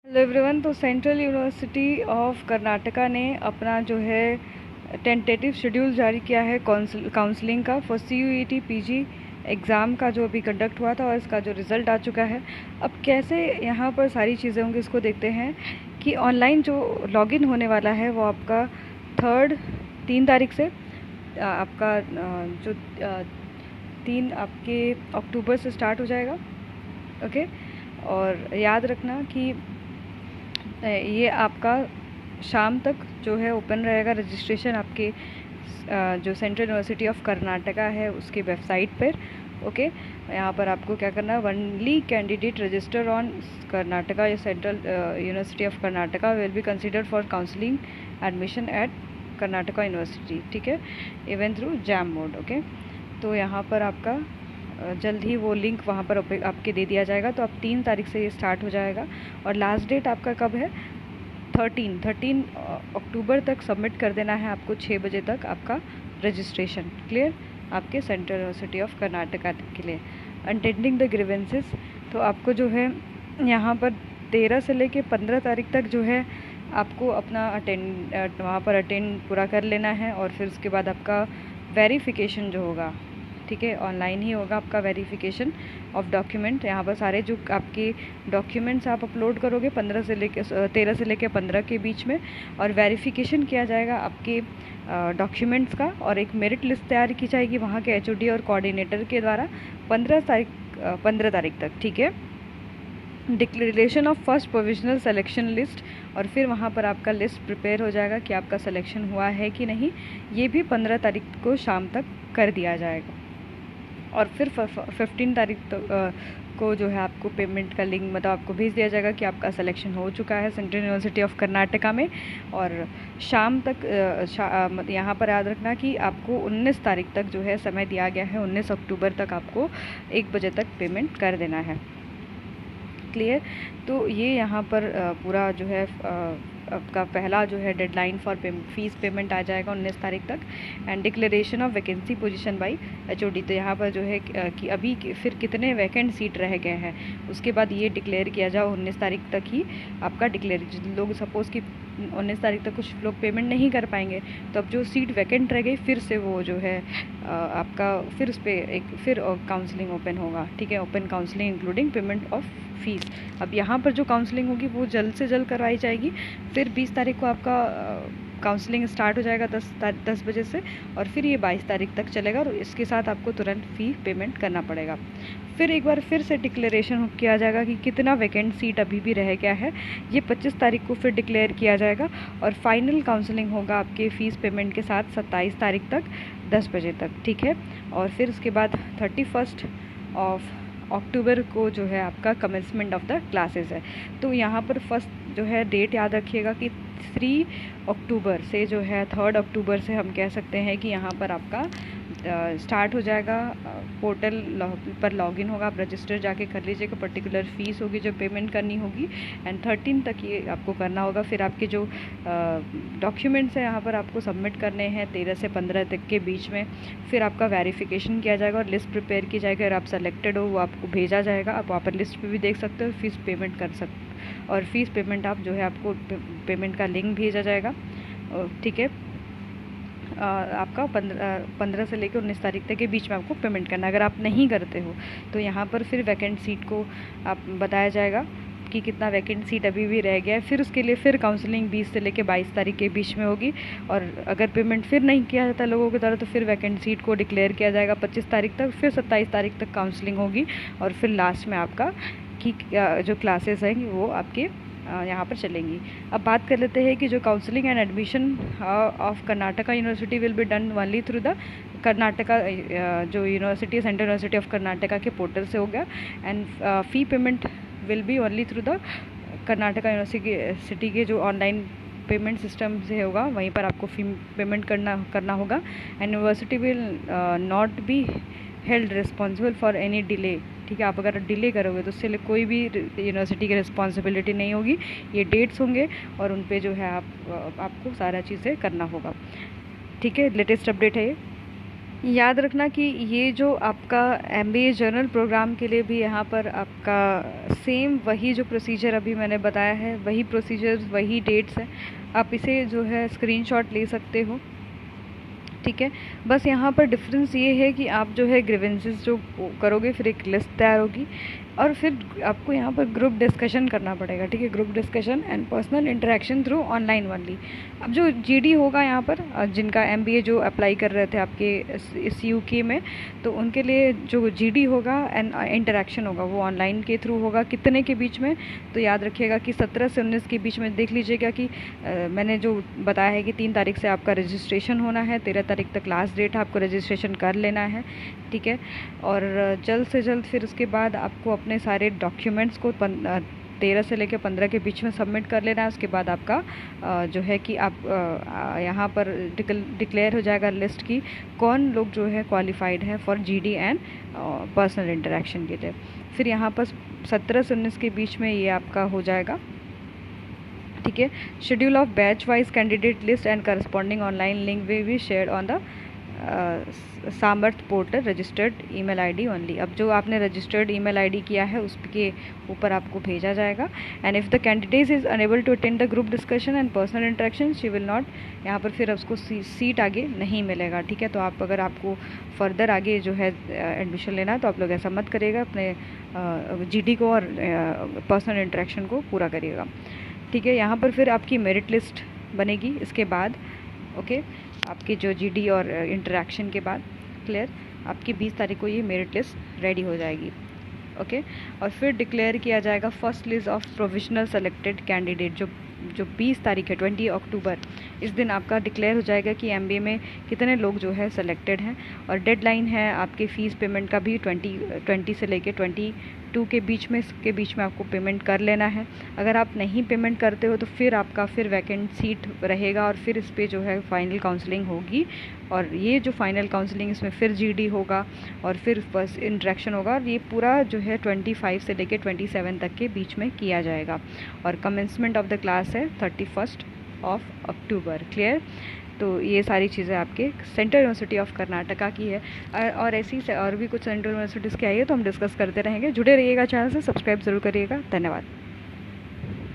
Hello everyone. तो central university of Karnataka ने अपना जो है टेंटेटिव शेड्यूल जारी किया है काउंसलिंग का फॉर CUET PG एग्ज़ाम का, जो अभी कंडक्ट हुआ था और इसका जो रिज़ल्ट आ चुका है। अब कैसे यहाँ पर सारी चीज़ें होंगी इसको देखते हैं कि ऑनलाइन जो लॉगिन होने वाला है वो आपका 3 तारीख से आपका जो 3 आपके अक्टूबर से स्टार्ट हो जाएगा। ओके, और याद रखना कि ये आपका शाम तक जो है ओपन रहेगा रजिस्ट्रेशन आपके जो सेंट्रल यूनिवर्सिटी ऑफ कर्नाटका है उसकी वेबसाइट पर। ओके, यहाँ पर आपको क्या करना है, only candidate register on Karnataka या central university of Karnataka will be considered for counselling admission at Karnataka university. ठीक है, even through JAM mode. Okay, तो यहाँ पर आपका जल्द ही वो लिंक वहाँ पर आपके दे दिया जाएगा। तो अब 3 तारीख से ये स्टार्ट हो जाएगा और लास्ट डेट आपका कब है, 13 अक्टूबर तक सबमिट कर देना है आपको 6 बजे तक आपका रजिस्ट्रेशन। क्लियर, आपके सेंट्रल यूनिवर्सिटी ऑफ कर्नाटका के लिए। अटेंडिंग द ग्रीवेंसेस, तो आपको जो है यहाँ पर 13 से लेके 15 तारीख तक जो है आपको अपना वहाँ पर अटेंड पूरा कर लेना है। और फिर उसके बाद आपका वेरिफिकेशन जो होगा, ठीक है, ऑनलाइन ही होगा आपका वेरिफिकेशन ऑफ डॉक्यूमेंट। यहाँ पर सारे जो आपके डॉक्यूमेंट्स आप अपलोड करोगे 13 से लेके 15 के बीच में, और वेरिफिकेशन किया जाएगा आपके डॉक्यूमेंट्स का, और एक मेरिट लिस्ट तैयार की जाएगी वहाँ के HOD और कोऑर्डिनेटर के द्वारा 15 तारीख तक। ठीक है, declaration of first provisional selection list, और फिर वहाँ पर आपका लिस्ट प्रिपेयर हो जाएगा कि आपका सिलेक्शन हुआ है कि नहीं, ये भी 15 तारीख को शाम तक कर दिया जाएगा। और फिर 15 तारीख को जो है आपको पेमेंट का लिंक मतलब आपको भेज दिया जाएगा कि आपका सिलेक्शन हो चुका है सेंट्रल यूनिवर्सिटी ऑफ कर्नाटका में। और शाम तक यहाँ पर याद रखना कि आपको 19 तारीख तक जो है समय दिया गया है, 19 अक्टूबर तक आपको 1 बजे तक पेमेंट कर देना है। क्लियर, तो ये यहाँ पर पूरा जो है आपका पहला जो है डेडलाइन फॉर फीस पेमेंट आ जाएगा 19 तारीख तक। And declaration of vacancy position by HOD, तो यहाँ पर जो है कि अभी फिर कितने वैकेंट सीट रह गए हैं उसके बाद ये डिक्लेयर किया जाओ 19 तारीख तक ही आपका डिक्लेयर। लोग सपोज़ कि 19 तारीख तक कुछ लोग पेमेंट नहीं कर पाएंगे, तो अब जो सीट वैकेंट रह गई फिर से वो जो है आपका फिर उस पर एक फिर काउंसलिंग ओपन होगा। ठीक है, open counselling including payment of fees. अब यहाँ पर जो काउंसलिंग होगी वो जल्द से जल्द करवाई जाएगी। फिर 20 तारीख को आपका काउंसलिंग स्टार्ट हो जाएगा 10 बजे से, और फिर ये 22 तारीख तक चलेगा, और इसके साथ आपको तुरंत फ़ी पेमेंट करना पड़ेगा। फिर एक बार फिर से डिक्लेरेशन किया जाएगा कि कितना वैकेंट सीट अभी भी रह गया है, ये 25 तारीख को फिर डिक्लेयर किया जाएगा। और फाइनल काउंसलिंग होगा आपके फ़ीस पेमेंट के साथ 27 तारीख तक 10 बजे तक। ठीक है, और फिर उसके बाद 31 अक्टूबर को जो है आपका कमेंसमेंट ऑफ द क्लासेस है। तो यहाँ पर फर्स्ट जो है डेट याद रखिएगा कि 3 अक्टूबर से जो है 3 अक्टूबर से हम कह सकते हैं कि यहाँ पर आपका स्टार्ट हो जाएगा। पोर्टल पर लॉगिन होगा, आप रजिस्टर जाके कर लीजिएगा, पर्टिकुलर फ़ीस होगी जो पेमेंट करनी होगी, एंड 13 तक ये आपको करना होगा। फिर आपके जो डॉक्यूमेंट्स हैं यहाँ पर आपको सबमिट करने हैं 13 से 15 तक के बीच में। फिर आपका वेरिफिकेशन किया जाएगा और लिस्ट प्रिपेयर की जाएगी, अगर आप सेलेक्टेड हो वो आपको भेजा जाएगा। आप वहाँ पर लिस्ट पर भी देख सकते हो, फीस पेमेंट कर सकते, और फीस पेमेंट आप जो है आपको पेमेंट का लिंक भेजा जाएगा। ठीक है, आपका 15 से लेकर 19 तारीख तक के बीच में आपको पेमेंट करना। अगर आप नहीं करते हो तो यहाँ पर फिर वैकेंट सीट को आप बताया जाएगा कि कितना वैकेंट सीट अभी भी रह गया है। फिर उसके लिए फिर काउंसलिंग 20 से लेकर 22 तारीख के बीच में होगी, और अगर पेमेंट फिर नहीं किया जाता लोगों के द्वारा तो फिर वैकेंट सीट को डिक्लेयर किया जाएगा 25 तारीख तक। फिर 27 तारीख तक काउंसलिंग होगी, और फिर लास्ट में आपका कि जो क्लासेस हैं वो आपके यहाँ पर चलेंगी। अब बात कर लेते हैं कि जो counselling and admission of Karnataka university will be done only through the Karnataka जो university central university of Karnataka के पोर्टल से हो गया। And fee payment will be only through the Karnataka university के जो ऑनलाइन पेमेंट सिस्टम से होगा, वहीं पर आपको फ़ी पेमेंट करना होगा। And university will not be held responsible for any delay. ठीक है, आप अगर डिले करोगे तो उससे कोई भी यूनिवर्सिटी की रिस्पॉन्सिबिलिटी नहीं होगी। ये डेट्स होंगे और उन पे जो है आपको सारा चीज़ें करना होगा। ठीक है, लेटेस्ट अपडेट है ये। याद रखना कि ये जो आपका MBA जर्नल प्रोग्राम के लिए भी यहाँ पर आपका सेम वही जो प्रोसीजर अभी मैंने बताया है, वही प्रोसीजर्स, वही डेट्स हैं। आप इसे जो है स्क्रीनशॉट ले सकते हो, ठीक है। बस यहाँ पर डिफरेंस ये है कि आप जो है ग्रीवेंसेस जो करोगे, फिर एक लिस्ट तैयार होगी और फिर आपको यहाँ पर ग्रुप डिस्कशन करना पड़ेगा, ठीक है। Group discussion and personal interaction through online only. अब जो GD होगा यहाँ पर, जिनका MBA जो अप्लाई कर रहे थे आपके इस UK में, तो उनके लिए जो GD होगा एंड इंटरेक्शन होगा वो ऑनलाइन के थ्रू होगा। कितने के बीच में, तो याद रखिएगा कि 17 से 19 के बीच में। देख लीजिएगा कि मैंने जो बताया है कि 3 तारीख से आपका रजिस्ट्रेशन होना है, 13 तारीख तक लास्ट डेट है, आपको रजिस्ट्रेशन कर लेना है, ठीक है। और जल्द से जल्द फिर उसके बाद आपको अपने सारे डॉक्यूमेंट्स को 13 से लेकर 15 के बीच में सबमिट कर लेना है। उसके बाद आपका जो है कि आप यहाँ पर डिक्लेयर हो जाएगा लिस्ट की कौन लोग जो है क्वालिफाइड है for GD and personal interaction के लिए। फिर यहाँ पर 17 से 19 के बीच में ये आपका हो जाएगा, ठीक है। Schedule of batch wise candidate list and corresponding online link will be shared on the Samarth portal registered email ID only. अब जो आपने रजिस्टर्ड ईमेल ID किया है उसके ऊपर आपको भेजा जाएगा। And if the candidate is unable to attend the group discussion and personal interaction she will not, यहाँ पर फिर उसको सीट आगे नहीं मिलेगा, ठीक है। तो आप अगर आपको फर्दर आगे जो है एडमिशन लेना है तो आप लोग ऐसा मत करिएगा, अपने GD को और पर्सनल इंटरेक्शन को पूरा करिएगा, ठीक है। यहाँ पर फिर आपकी मेरिट लिस्ट बनेगी इसके बाद, ओके। आपकी जो GD और इंटरेक्शन के बाद, क्लियर, आपकी 20 तारीख को ये मेरिट लिस्ट रेडी हो जाएगी, ओके। और फिर डिक्लेयर किया जाएगा first list of provisional selected candidate, जो 20 तारीख है, 20 अक्टूबर, इस दिन आपका डिक्लेयर हो जाएगा कि MBA में कितने लोग जो है सेलेक्टेड हैं। और डेडलाइन है आपके फ़ीस पेमेंट का भी 20 से लेके 22 के बीच में, इसके बीच में आपको पेमेंट कर लेना है। अगर आप नहीं पेमेंट करते हो तो फिर आपका फिर वैकेंट सीट रहेगा और फिर इस पर जो है फाइनल काउंसलिंग होगी। और ये जो फाइनल काउंसलिंग, इसमें फिर GD होगा और फिर फर्स्ट इंटरेक्शन होगा और ये पूरा जो है 25 से लेके 27 तक के बीच में किया जाएगा। और कमेंसमेंट ऑफ द क्लास है 31 अक्टूबर, क्लियर। तो ये सारी चीज़ें आपके सेंट्रल यूनिवर्सिटी ऑफ कर्नाटका की है। और ऐसी से और भी कुछ सेंट्रल यूनिवर्सिटीज़ की आई है तो हम डिस्कस करते रहेंगे। जुड़े रहिएगा चैनल से, सब्सक्राइब ज़रूर करिएगा। धन्यवाद।